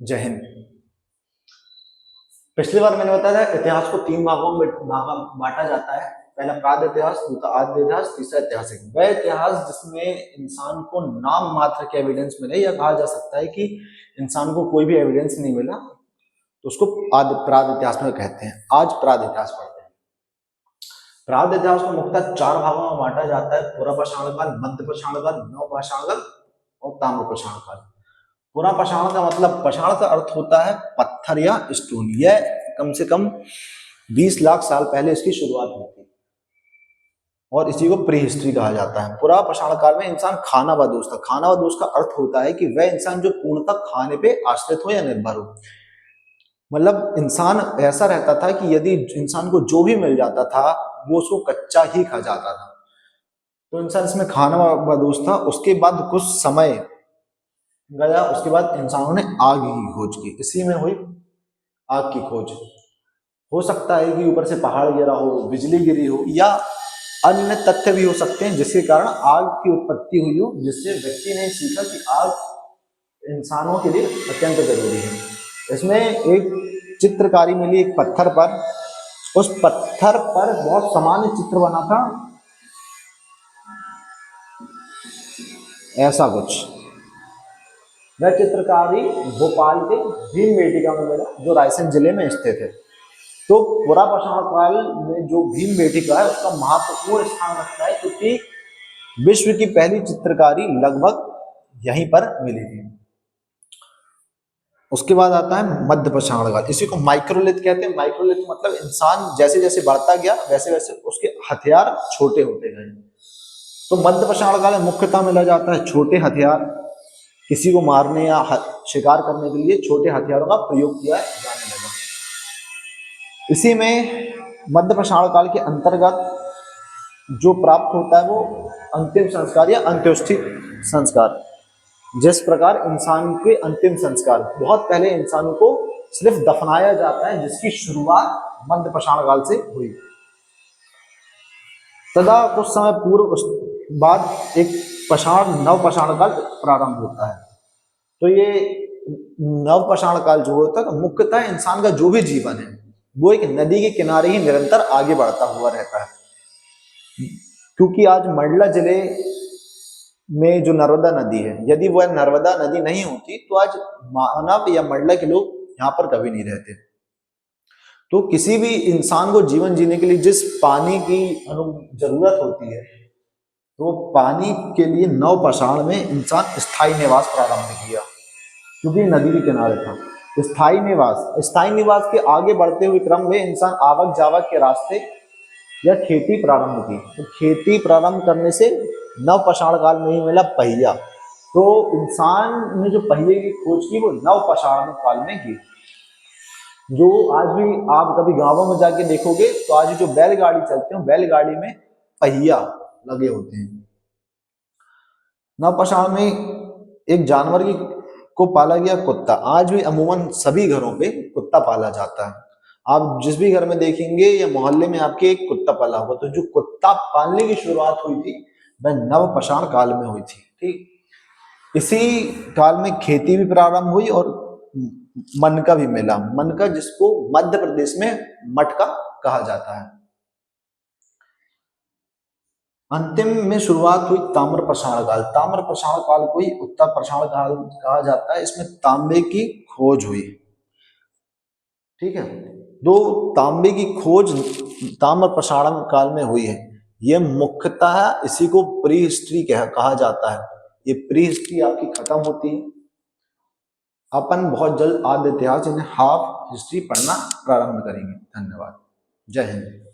जय हिंद। पिछली बार मैंने बताया था इतिहास को 3 भागों में बांटा जाता है। पहला प्राग इतिहास, दूसरा आद्य इतिहास, तीसरा ऐतिहासिक। वह इतिहास जिसमें इंसान को नाम मात्र के एविडेंस मिले, या कहा जा सकता है कि इंसान को कोई भी एविडेंस नहीं मिला, तो उसको प्राग इतिहास में कहते हैं। आज प्राग इतिहास पढ़ते हैं। प्राग इतिहास को मुख्यतः 4 भागों में बांटा जाता है: पुरापाषाण काल, मध्य पाषाण काल, नवपाषाण काल और ताम्रपाषाण काल। पुरापाषाण का मतलब, पाषाण का अर्थ होता है पत्थर या स्टोन। यह कम से कम 20 लाख साल पहले इसकी शुरुआत हुई थी और इसी को प्री हिस्ट्री कहा जाता है। पुरापाषाण काल में इंसान खानाबदोश था। खानाबदोश का अर्थ होता है कि वह इंसान जो पूर्णतः खाने पे आश्रित हो या निर्भर हो। मतलब इंसान ऐसा रहता था कि यदि इंसान को जो भी मिल जाता था वो उसको कच्चा ही खा जाता था, तो इंसान इसमें खानाबदोश था। उसके बाद कुछ समय गया, उसके बाद इंसानों ने आग की खोज की। इसी में हुई आग की खोज। हो सकता है कि ऊपर से पहाड़ गिरा हो, बिजली गिरी हो, या अन्य तथ्य भी हो सकते हैं जिसके कारण आग की उत्पत्ति हुई हो, जिससे व्यक्ति ने सीखा कि आग इंसानों के लिए अत्यंत जरूरी है। इसमें एक चित्रकारी मिली एक पत्थर पर। उस पत्थर पर बहुत सामान्य चित्र बना था, ऐसा कुछ। वह चित्रकारी भोपाल के भीमबेटका में मिला, जो रायसेन जिले में स्थित है। तो पुरापाषाण काल में जो भीमबेटका है उसका महत्वपूर्ण स्थान रखता है, क्योंकि विश्व की पहली चित्रकारी लगभग यहीं पर मिली थी। उसके बाद आता है मध्यपाषाण काल। इसी को माइक्रोलिथ कहते हैं। माइक्रोलिथ मतलब इंसान जैसे जैसे बढ़ता गया वैसे वैसे उसके हथियार छोटे होते गए। तो मध्यपाषाण काल में मुख्यतः मिला जाता है छोटे हथियार। किसी को मारने या शिकार करने के लिए छोटे हथियारों का प्रयोग किया जाने लगा। इसी में मध्यपाषाण काल के अंतर्गत जो प्राप्त होता है वो अंतिम संस्कार या अंत्येष्टि संस्कार। जिस प्रकार इंसान के अंतिम संस्कार, बहुत पहले इंसान को सिर्फ दफनाया जाता है, जिसकी शुरुआत मध्यपाषाण काल से हुई। तथा कुछ समय पूर्व बाद एक नवपाषाण काल प्रारंभ होता है। तो ये नवपाषाण काल जो होता है, मुख्यतः इंसान का जो भी जीवन है वो एक नदी के किनारे ही निरंतर आगे बढ़ता हुआ रहता है। क्योंकि आज मंडला जिले में जो नर्मदा नदी है, यदि वह नर्मदा नदी नहीं होती तो आज मानव या मंडला के लोग यहाँ पर कभी नहीं रहते। तो किसी भी इंसान को जीवन जीने के लिए जिस पानी की जरूरत होती है, तो पानी के लिए नवपाषाण में इंसान स्थायी निवास प्रारंभ किया, क्योंकि नदी के किनारे था। स्थायी निवास के आगे बढ़ते हुए क्रम में इंसान आवक जावक के रास्ते या खेती प्रारंभ की। तो खेती प्रारंभ करने से नवपाषाण काल में ही मिला पहिया। तो इंसान ने जो पहिए की खोज की वो नवपाषाण काल में की। जो आज भी आप कभी गांवों में जाके देखोगे तो आज जो बैलगाड़ी चलते हैं, बैलगाड़ी में पहिया लगे होते हैं। नवपाषाण में एक जानवर को पाला गया कुत्ता। आज भी अमूमन सभी घरों पे कुत्ता पाला जाता है। आप जिस भी घर में देखेंगे या मोहल्ले में आपके एक कुत्ता पाला होगा। तो जो कुत्ता पालने की शुरुआत हुई थी वह नवपाषाण काल में हुई थी। ठीक, इसी काल में खेती भी प्रारंभ हुई और मनका भी मिला। मनका जिसको मध्य प्रदेश में मटका कहा जाता है। अंतिम में शुरुआत हुई ताम्रपाषाण काल। ताम्रपाषाण काल को ही उत्तरपाषाण काल कहा जाता है। इसमें तांबे की खोज हुई। ठीक है, दो तांबे की खोज ताम्रपाषाण काल में हुई है। यह मुख्यतः इसी को प्री हिस्ट्री कहा जाता है। ये प्री हिस्ट्री आपकी खत्म होती है। अपन बहुत जल्द आद्य इतिहास यानी हाफ हिस्ट्री पढ़ना प्रारंभ करेंगे। धन्यवाद। जय हिंद।